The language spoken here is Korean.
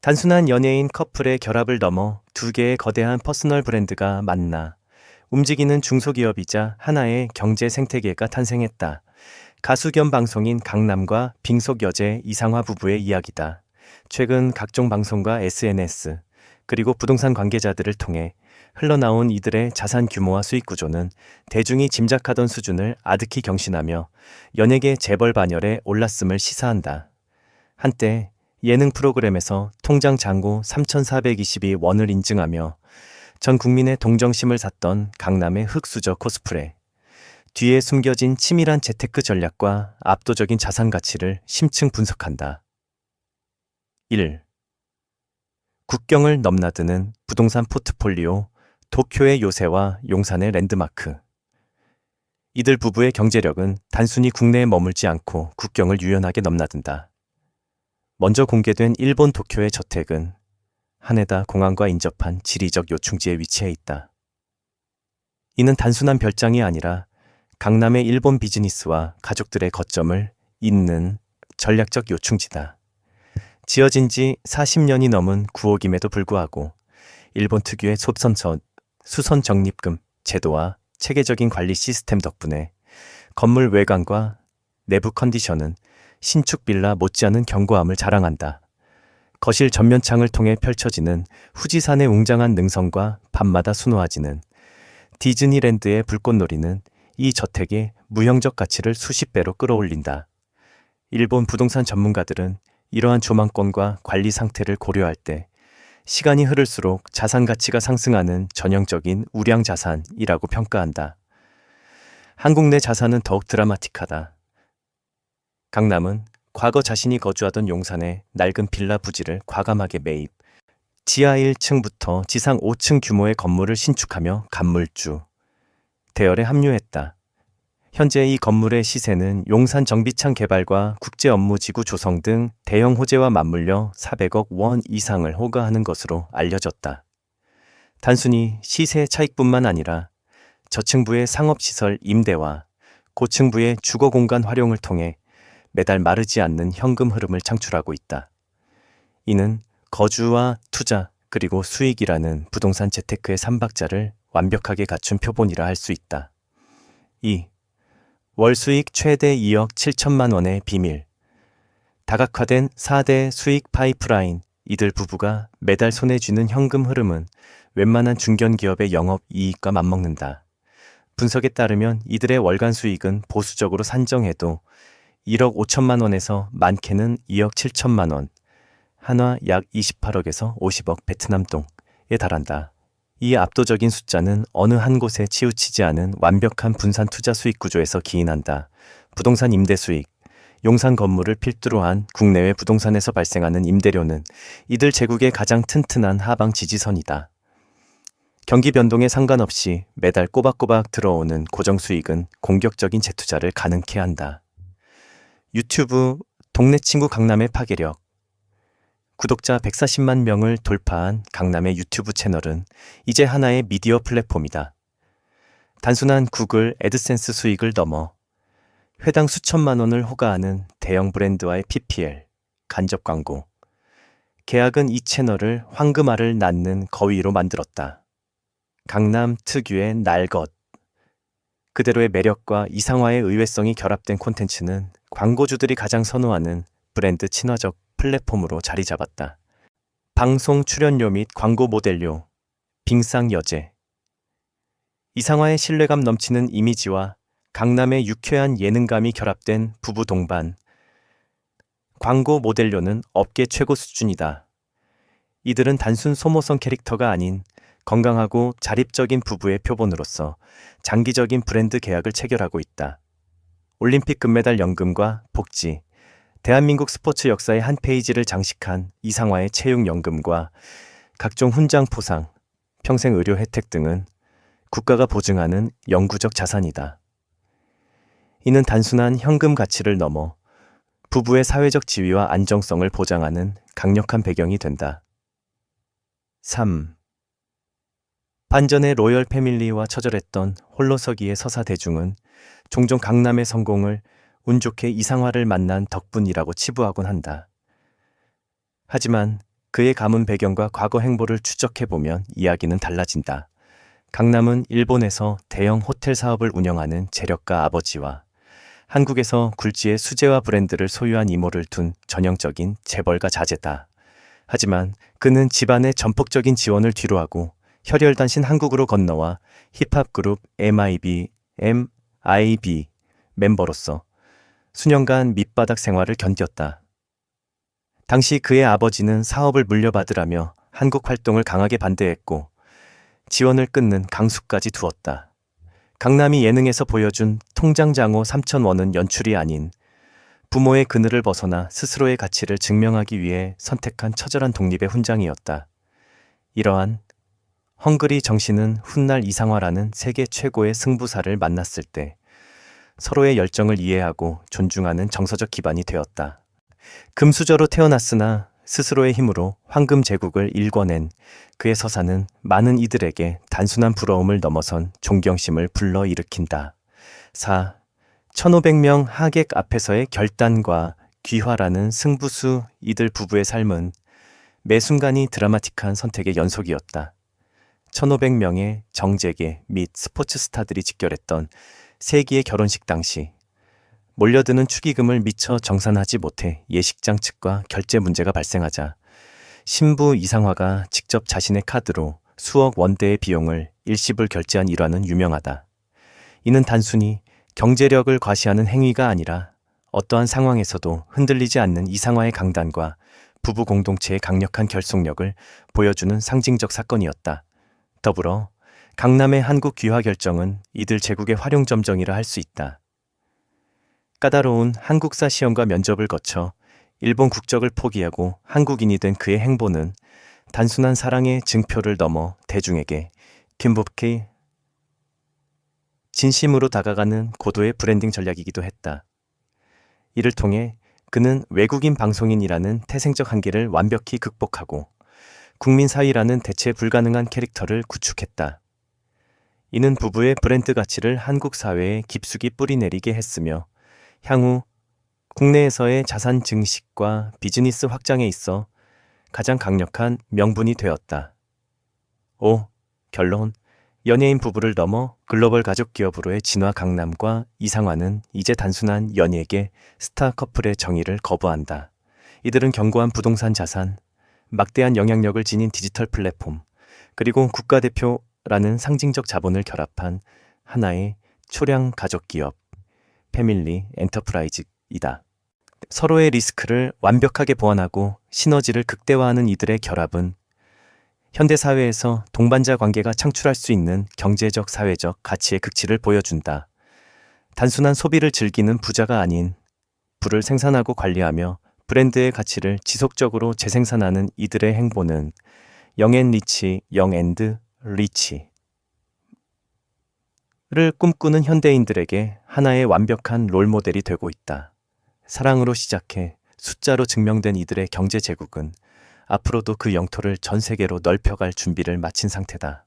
단순한 연예인 커플의 결합을 넘어 두 개의 거대한 퍼스널 브랜드가 만나 움직이는 중소기업이자 하나의 경제 생태계가 탄생했다. 가수 겸 방송인 강남과 빙속 여제 이상화 부부의 이야기다. 최근 각종 방송과 SNS, 그리고 부동산 관계자들을 통해 흘러나온 이들의 자산 규모와 수익 구조는 대중이 짐작하던 수준을 아득히 경신하며 연예계 재벌 반열에 올랐음을 시사한다. 한때 예능 프로그램에서 통장 잔고 3,422원을 인증하며 전 국민의 동정심을 샀던 강남의 흑수저 코스프레. 뒤에 숨겨진 치밀한 재테크 전략과 압도적인 자산 가치를 심층 분석한다. 1. 국경을 넘나드는 부동산 포트폴리오, 도쿄의 요새와 용산의 랜드마크. 이들 부부의 경제력은 단순히 국내에 머물지 않고 국경을 유연하게 넘나든다. 먼저 공개된 일본 도쿄의 저택은 하네다 공항과 인접한 지리적 요충지에 위치해 있다. 이는 단순한 별장이 아니라 강남의 일본 비즈니스와 가족들의 거점을 잇는 전략적 요충지다. 지어진 지 40년이 넘은 구옥임에도 불구하고 일본 특유의 수선 적립금 제도와 체계적인 관리 시스템 덕분에 건물 외관과 내부 컨디션은 신축 빌라 못지않은 견고함을 자랑한다. 거실 전면창을 통해 펼쳐지는 후지산의 웅장한 능선과 밤마다 수놓아지는 디즈니랜드의 불꽃놀이는 이 저택의 무형적 가치를 수십 배로 끌어올린다. 일본 부동산 전문가들은 이러한 조망권과 관리 상태를 고려할 때 시간이 흐를수록 자산 가치가 상승하는 전형적인 우량 자산이라고 평가한다. 한국 내 자산은 더욱 드라마틱하다. 강남은 과거 자신이 거주하던 용산의 낡은 빌라 부지를 과감하게 매입, 지하 1층부터 지상 5층 규모의 건물을 신축하며 간물주 대열에 합류했다. 현재 이 건물의 시세는 용산 정비창 개발과 국제업무지구 조성 등 대형 호재와 맞물려 400억 원 이상을 호가하는 것으로 알려졌다. 단순히 시세 차익뿐만 아니라 저층부의 상업시설 임대와 고층부의 주거공간 활용을 통해 매달 마르지 않는 현금 흐름을 창출하고 있다. 이는 거주와 투자 그리고 수익이라는 부동산 재테크의 삼박자를 완벽하게 갖춘 표본이라 할 수 있다. 2. 월 수익 최대 2억 7천만 원의 비밀. 다각화된 4대 수익 파이프라인. 이들 부부가 매달 손에 쥐는 현금 흐름은 웬만한 중견기업의 영업 이익과 맞먹는다. 분석에 따르면 이들의 월간 수익은 보수적으로 산정해도 1억 5천만 원에서 많게는 2억 7천만 원, 한화 약 28억에서 50억 베트남 동에 달한다. 이 압도적인 숫자는 어느 한 곳에 치우치지 않은 완벽한 분산 투자 수익 구조에서 기인한다. 부동산 임대 수익, 용산 건물을 필두로 한 국내외 부동산에서 발생하는 임대료는 이들 제국의 가장 튼튼한 하방 지지선이다. 경기 변동에 상관없이 매달 꼬박꼬박 들어오는 고정 수익은 공격적인 재투자를 가능케 한다. 유튜브 동네 친구 강남의 파괴력. 구독자 140만 명을 돌파한 강남의 유튜브 채널은 이제 하나의 미디어 플랫폼이다. 단순한 구글 애드센스 수익을 넘어 회당 수천만 원을 호가하는 대형 브랜드와의 PPL, 간접 광고. 계약은 이 채널을 황금알을 낳는 거위로 만들었다. 강남 특유의 날것. 그대로의 매력과 이상화의 의외성이 결합된 콘텐츠는 광고주들이 가장 선호하는 브랜드 친화적 플랫폼으로 자리 잡았다. 방송 출연료 및 광고 모델료, 빙상 여제. 이상화의 신뢰감 넘치는 이미지와 강남의 유쾌한 예능감이 결합된 부부 동반. 광고 모델료는 업계 최고 수준이다. 이들은 단순 소모성 캐릭터가 아닌 건강하고 자립적인 부부의 표본으로서 장기적인 브랜드 계약을 체결하고 있다. 올림픽 금메달 연금과 복지, 대한민국 스포츠 역사의 한 페이지를 장식한 이상화의 채용연금과 각종 훈장 포상, 평생 의료 혜택 등은 국가가 보증하는 영구적 자산이다. 이는 단순한 현금 가치를 넘어 부부의 사회적 지위와 안정성을 보장하는 강력한 배경이 된다. 3. 반전의 로열 패밀리와 처절했던 홀로서기의 서사 대중은 종종 강남의 성공을 운 좋게 이상화를 만난 덕분이라고 치부하곤 한다. 하지만 그의 가문 배경과 과거 행보를 추적해보면 이야기는 달라진다. 강남은 일본에서 대형 호텔 사업을 운영하는 재력가 아버지와 한국에서 굴지의 수제화 브랜드를 소유한 이모를 둔 전형적인 재벌가 자제다. 하지만 그는 집안의 전폭적인 지원을 뒤로하고 혈혈단신 한국으로 건너와 힙합 그룹 MIB 멤버로서 수년간 밑바닥 생활을 견뎠다. 당시 그의 아버지는 사업을 물려받으라며 한국 활동을 강하게 반대했고 지원을 끊는 강수까지 두었다. 강남이 예능에서 보여준 통장장호 3,000원은 연출이 아닌 부모의 그늘을 벗어나 스스로의 가치를 증명하기 위해 선택한 처절한 독립의 훈장이었다. 이러한 헝그리 정신은 훗날 이상화라는 세계 최고의 승부사를 만났을 때 서로의 열정을 이해하고 존중하는 정서적 기반이 되었다. 금수저로 태어났으나 스스로의 힘으로 황금 제국을 일궈낸 그의 서사는 많은 이들에게 단순한 부러움을 넘어선 존경심을 불러일으킨다. 4. 1500명 하객 앞에서의 결단과 귀화라는 승부수 이들 부부의 삶은 매 순간이 드라마틱한 선택의 연속이었다. 1500명의 정재계 및 스포츠 스타들이 직결했던 세기의 결혼식 당시 몰려드는 축의금을 미처 정산하지 못해 예식장 측과 결제 문제가 발생하자 신부 이상화가 직접 자신의 카드로 수억 원대의 비용을 일시불 결제한 일화는 유명하다. 이는 단순히 경제력을 과시하는 행위가 아니라 어떠한 상황에서도 흔들리지 않는 이상화의 강단과 부부 공동체의 강력한 결속력을 보여주는 상징적 사건이었다. 더불어 강남의 한국 귀화 결정은 이들 제국의 활용점정이라 할 수 있다. 까다로운 한국사 시험과 면접을 거쳐 일본 국적을 포기하고 한국인이 된 그의 행보는 단순한 사랑의 증표를 넘어 대중에게 긴급히 진심으로 다가가는 고도의 브랜딩 전략이기도 했다. 이를 통해 그는 외국인 방송인이라는 태생적 한계를 완벽히 극복하고 국민 사위라는 대체 불가능한 캐릭터를 구축했다. 이는 부부의 브랜드 가치를 한국 사회에 깊숙이 뿌리내리게 했으며 향후 국내에서의 자산 증식과 비즈니스 확장에 있어 가장 강력한 명분이 되었다. 5. 결론. 연예인 부부를 넘어 글로벌 가족 기업으로의 진화 강남과 이상화는 이제 단순한 연예계 스타 커플의 정의를 거부한다. 이들은 견고한 부동산 자산, 막대한 영향력을 지닌 디지털 플랫폼, 그리고 국가대표라는 상징적 자본을 결합한 하나의 초량 가족 기업, 패밀리 엔터프라이즈이다. 서로의 리스크를 완벽하게 보완하고 시너지를 극대화하는 이들의 결합은 현대사회에서 동반자 관계가 창출할 수 있는 경제적, 사회적 가치의 극치를 보여준다. 단순한 소비를 즐기는 부자가 아닌 부를 생산하고 관리하며 브랜드의 가치를 지속적으로 재생산하는 이들의 행보는 영앤리치, 영앤드 리치를 꿈꾸는 현대인들에게 하나의 완벽한 롤모델이 되고 있다. 사랑으로 시작해 숫자로 증명된 이들의 경제 제국은 앞으로도 그 영토를 전 세계로 넓혀갈 준비를 마친 상태다.